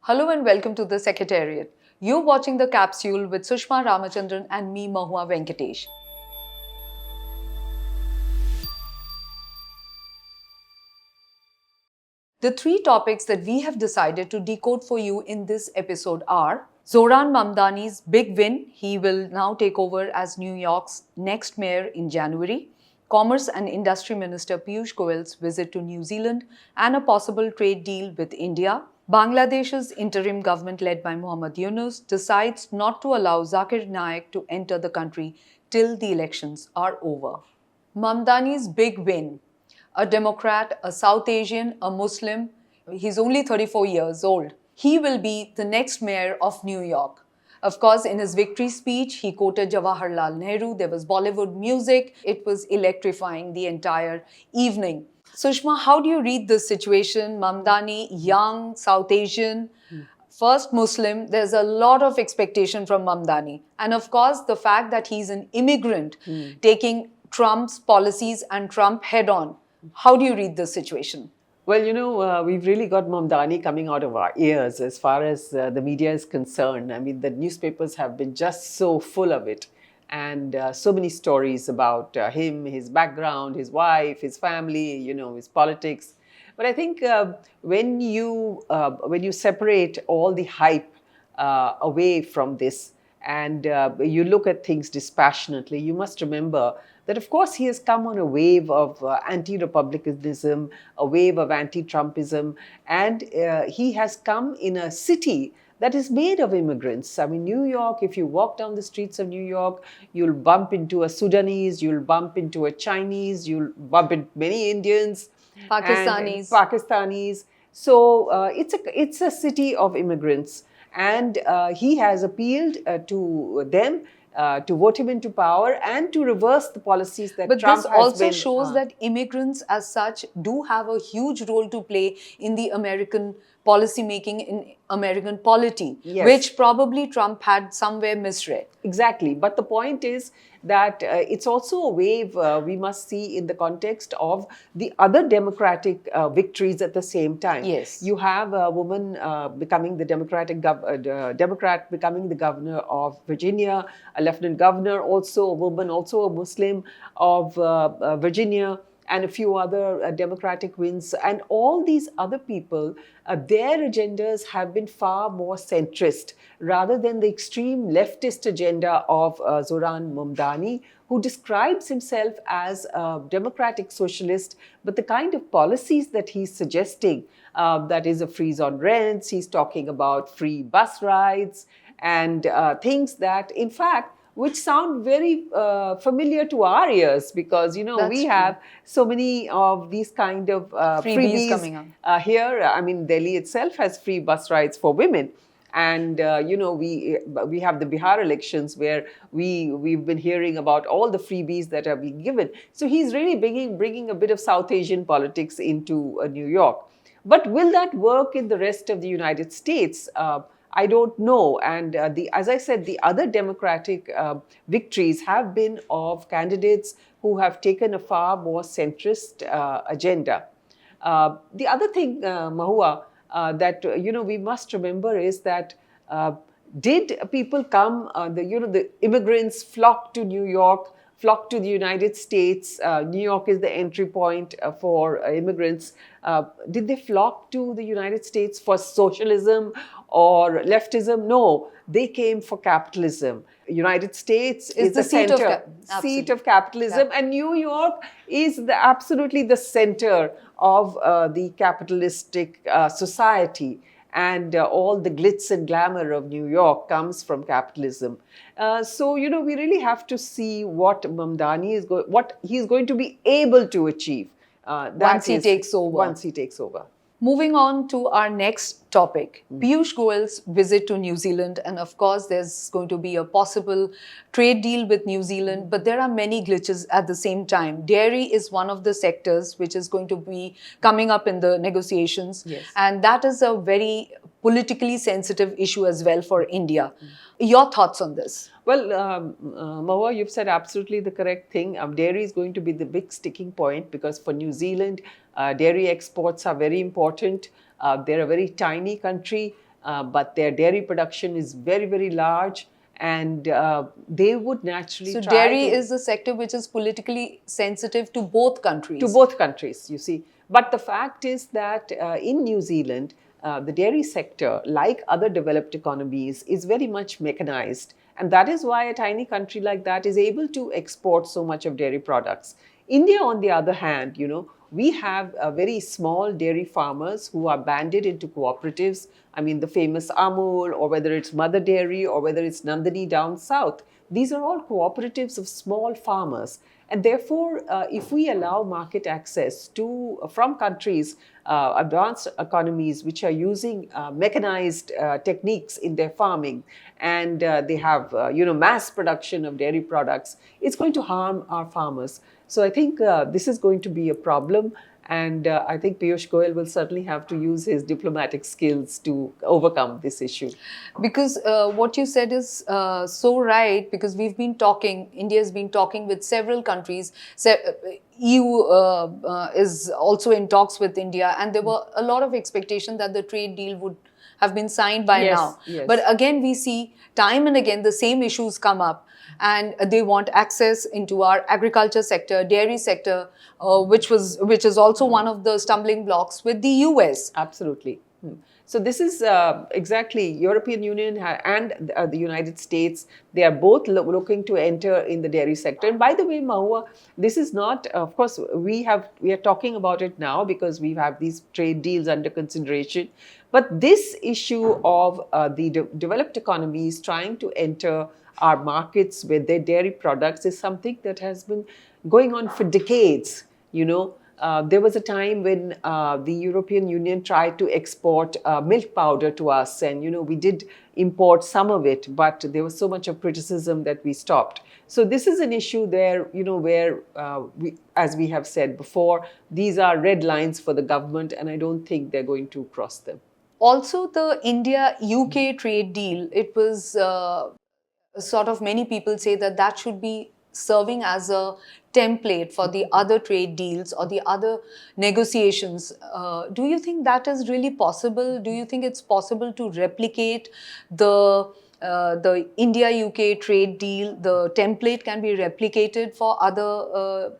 Hello and welcome to the Secretariat. You're watching the capsule with Sushma, Ramachandran and me, Mahua, Venkatesh. The three topics that we have decided to decode for you in this episode are Zoran Mamdani's big win. He will now take over as New York's next mayor in January. Commerce and Industry Minister Piyush Goyal's visit to New Zealand and a possible trade deal with India. Bangladesh's interim government led by Muhammad Yunus decides not to allow Zakir Naik to enter the country till the elections are over. Mamdani's big win. A Democrat, a South Asian, a Muslim. He's only 34 years old. He will be the next mayor of New York. Of course, in his victory speech, he quoted Jawaharlal Nehru. There was Bollywood music. It was electrifying the entire evening. Sushma, how do you read this situation? Mamdani, young, South Asian, first Muslim, there's a lot of expectation from Mamdani. And of course, the fact that he's an immigrant taking Trump's policies and Trump head on. How do you read this situation? Well, we've really got Mamdani coming out of our ears as far as the media is concerned. I mean, the newspapers have been just so full of it. And so many stories about him, his background, his wife, his family, his politics. But I think when you separate all the hype away from this and you look at things dispassionately, you must remember that, of course, he has come on a wave of anti-republicanism, a wave of anti-Trumpism, and he has come in a city that is made of immigrants. I mean, New York, if you walk down the streets of New York, you'll bump into a Sudanese, you'll bump into a Chinese, you'll bump into many Indians. Pakistanis. So it's a city of immigrants. And he has appealed to them to vote him into power and to reverse the policies that Trump has been... But this also shows that immigrants as such do have a huge role to play in the American policy making, in American polity, which probably Trump had somewhere misread. Exactly. But the point is that it's also a wave we must see in the context of the other democratic victories at the same time. Yes. You have a woman becoming the Democrat becoming the governor of Virginia, a lieutenant governor, also a woman, also a Muslim of Virginia, and a few other Democratic wins. And all these other people, their agendas have been far more centrist rather than the extreme leftist agenda of Zoran Mamdani, who describes himself as a democratic socialist, but the kind of policies that he's suggesting, that is a freeze on rents, he's talking about free bus rides and things that, in fact, which sound very familiar to our ears because, we have so many of these kind of freebies coming up. Here. I mean, Delhi itself has free bus rides for women. And, we have the Bihar elections where we've been hearing about all the freebies that are being given. So he's really bringing a bit of South Asian politics into New York. But will that work in the rest of the United States? I don't know. And as I said, the other democratic victories have been of candidates who have taken a far more centrist agenda. The other thing, Mahua, that we must remember is that did people come? The immigrants flocked to New York, flocked to the United States. New York is the entry point for immigrants. Did they flock to the United States for socialism or leftism? No, they came for capitalism. United States is the seat of capitalism, and New York is absolutely the center of the capitalistic society. And all the glitz and glamour of New York comes from capitalism. So, we really have to see what Mamdani what he's going to be able to achieve. Once he takes over. Moving on to our next topic, Piyush Goyal's visit to New Zealand. And of course, there's going to be a possible trade deal with New Zealand, but there are many glitches at the same time. Dairy is one of the sectors which is going to be coming up in the negotiations. Yes. And that is a very politically sensitive issue as well for India. Your thoughts on this? Well, Mahua, you've said absolutely the correct thing. Dairy is going to be the big sticking point because for New Zealand, dairy exports are very important. They're a very tiny country. but their dairy production is very, very large, and they would naturally So try dairy to, is the sector which is politically sensitive to both countries. to both countries, you see. But the fact is that in New Zealand, the dairy sector, like other developed economies, is very much mechanized. And that is why a tiny country like that is able to export so much of dairy products. India, on the other hand, we have very small dairy farmers who are banded into cooperatives. I mean, the famous Amul, or whether it's Mother Dairy, or whether it's Nandini down south. These are all cooperatives of small farmers. And therefore, if we allow market access to from countries, advanced economies which are using mechanized techniques in their farming, and they have mass production of dairy products, it's going to harm our farmers. So I think this is going to be a problem. And I think Piyush Goyal will certainly have to use his diplomatic skills to overcome this issue. Because what you said is so right, because we've been talking, India has been talking with several countries. EU is also in talks with India, and there were a lot of expectation that the trade deal would have been signed by now. Yes. But again, we see time and again the same issues come up, and they want access into our agriculture sector, dairy sector, which is also one of the stumbling blocks with the US. Absolutely. So this is exactly European Union and the United States. They are both looking to enter in the dairy sector. And by the way, Mahua, this is not, of course, we are talking about it now because we have these trade deals under consideration. But this issue of the developed economies trying to enter our markets with their dairy products is something that has been going on for decades. There was a time when the European Union tried to export milk powder to us, and we did import some of it, but there was so much of criticism that we stopped. So this is an issue there, where as we have said before, these are red lines for the government, and I don't think they're going to cross them. Also, the India-UK trade deal, it was sort of, many people say that should be serving as a template for the other trade deals or the other negotiations. Do you think that is really possible? Do you think it's possible to replicate the India-UK trade deal? The template can be replicated for other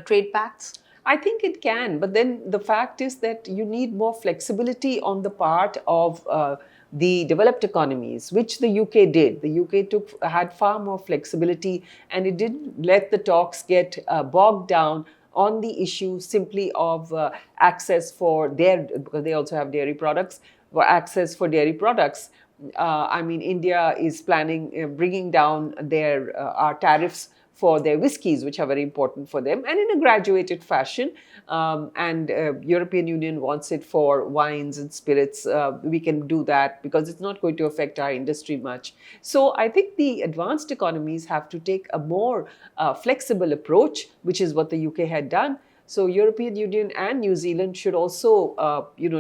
trade pacts? I think it can, but then the fact is that you need more flexibility on the part of the developed economies, which the UK did. The UK had far more flexibility, and it didn't let the talks get bogged down on the issue simply of access for because they also have dairy products, for access for dairy products. I mean, India is planning bringing down our tariffs for their whiskies, which are very important for them, and in a graduated fashion. And European Union wants it for wines and spirits. We can do that because it's not going to affect our industry much. So I think the advanced economies have to take a more flexible approach, which is what the UK had done. So European Union and New Zealand should also,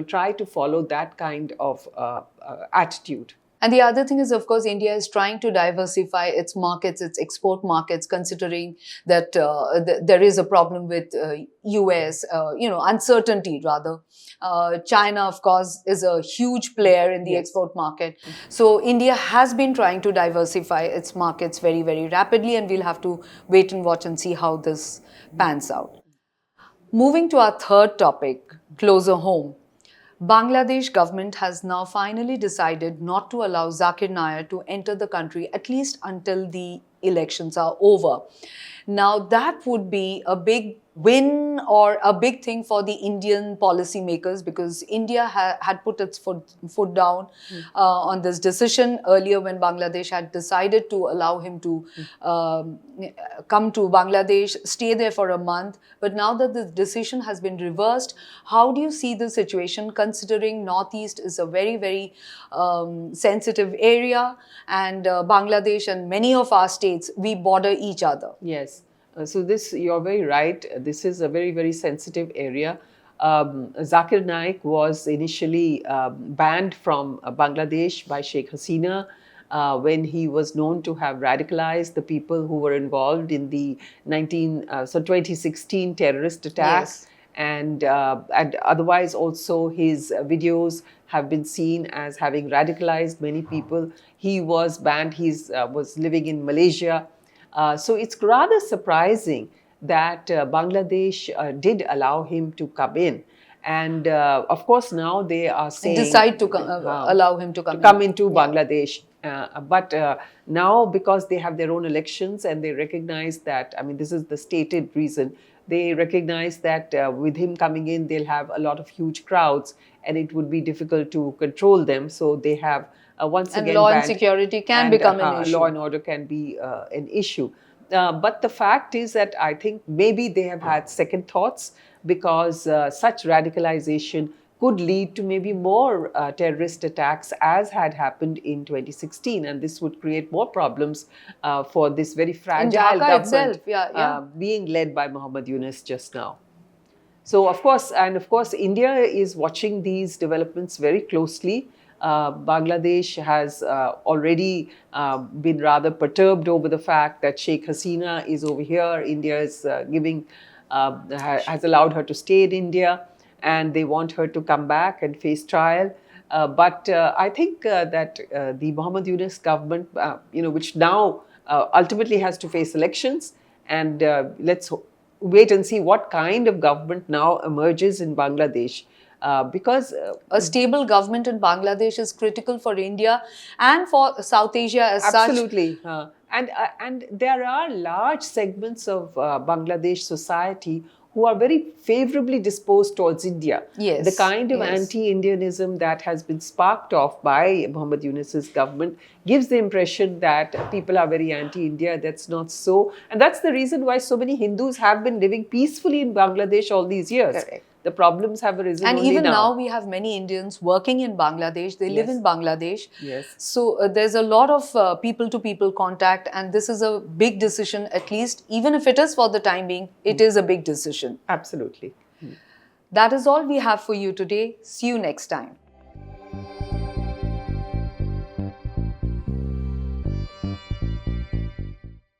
try to follow that kind of attitude. And the other thing is, of course, India is trying to diversify its markets, its export markets, considering that there is a problem with US, uncertainty rather. China, of course, is a huge player in the export market. So India has been trying to diversify its markets very, very rapidly, and we'll have to wait and watch and see how this pans out. Moving to our third topic, closer home. Bangladesh government has now finally decided not to allow Zakir Naik to enter the country, at least until the elections are over. Now, that would be a big win or a big thing for the Indian policymakers, because India had put its foot down on this decision earlier when Bangladesh had decided to allow him to come to Bangladesh, stay there for a month. But now that the decision has been reversed, how do you see the situation, considering Northeast is a very, very sensitive area, and Bangladesh and many of our states, we border each other? Yes. So you're very right. This is a very, very sensitive area. Zakir Naik was initially banned from Bangladesh by Sheikh Hasina when he was known to have radicalized the people who were involved in the 2016 terrorist attack. Yes. And otherwise also his videos have been seen as having radicalized many people. He was banned. He was living in Malaysia. So it's rather surprising that Bangladesh did allow him to come in. And of course, now they are saying decide to allow him to come into Bangladesh. But now, because they have their own elections and they recognize that, I mean, this is the stated reason, they recognize that with him coming in, they'll have a lot of huge crowds and it would be difficult to control them. So they have once again law and banned, security can become an issue. Law and order can be an issue. But the fact is that I think maybe they have had second thoughts, because such radicalization could lead to maybe more terrorist attacks, as had happened in 2016, and this would create more problems for this very fragile government being led by Muhammad Yunus just now. So of course, India is watching these developments very closely. Bangladesh has already been rather perturbed over the fact that Sheikh Hasina is over here. India is has allowed her to stay in India, and they want her to come back and face trial. But I think that the Muhammad Yunus government, which now ultimately has to face elections, and let's wait and see what kind of government now emerges in Bangladesh. Because a stable government in Bangladesh is critical for India and for South Asia as such. Absolutely. And there are large segments of Bangladesh society who are very favorably disposed towards India. Yes. The kind of anti-Indianism that has been sparked off by Muhammad Yunus's government gives the impression that people are very anti-India. That's not so. And that's the reason why so many Hindus have been living peacefully in Bangladesh all these years. Correct. The problems have arisen and only even now. We have many Indians working in Bangladesh. They live in Bangladesh. Yes. So there's a lot of people-to-people contact, and this is a big decision, at least, even if it is for the time being, it is a big decision. Absolutely. That is all we have for you today. See you next time.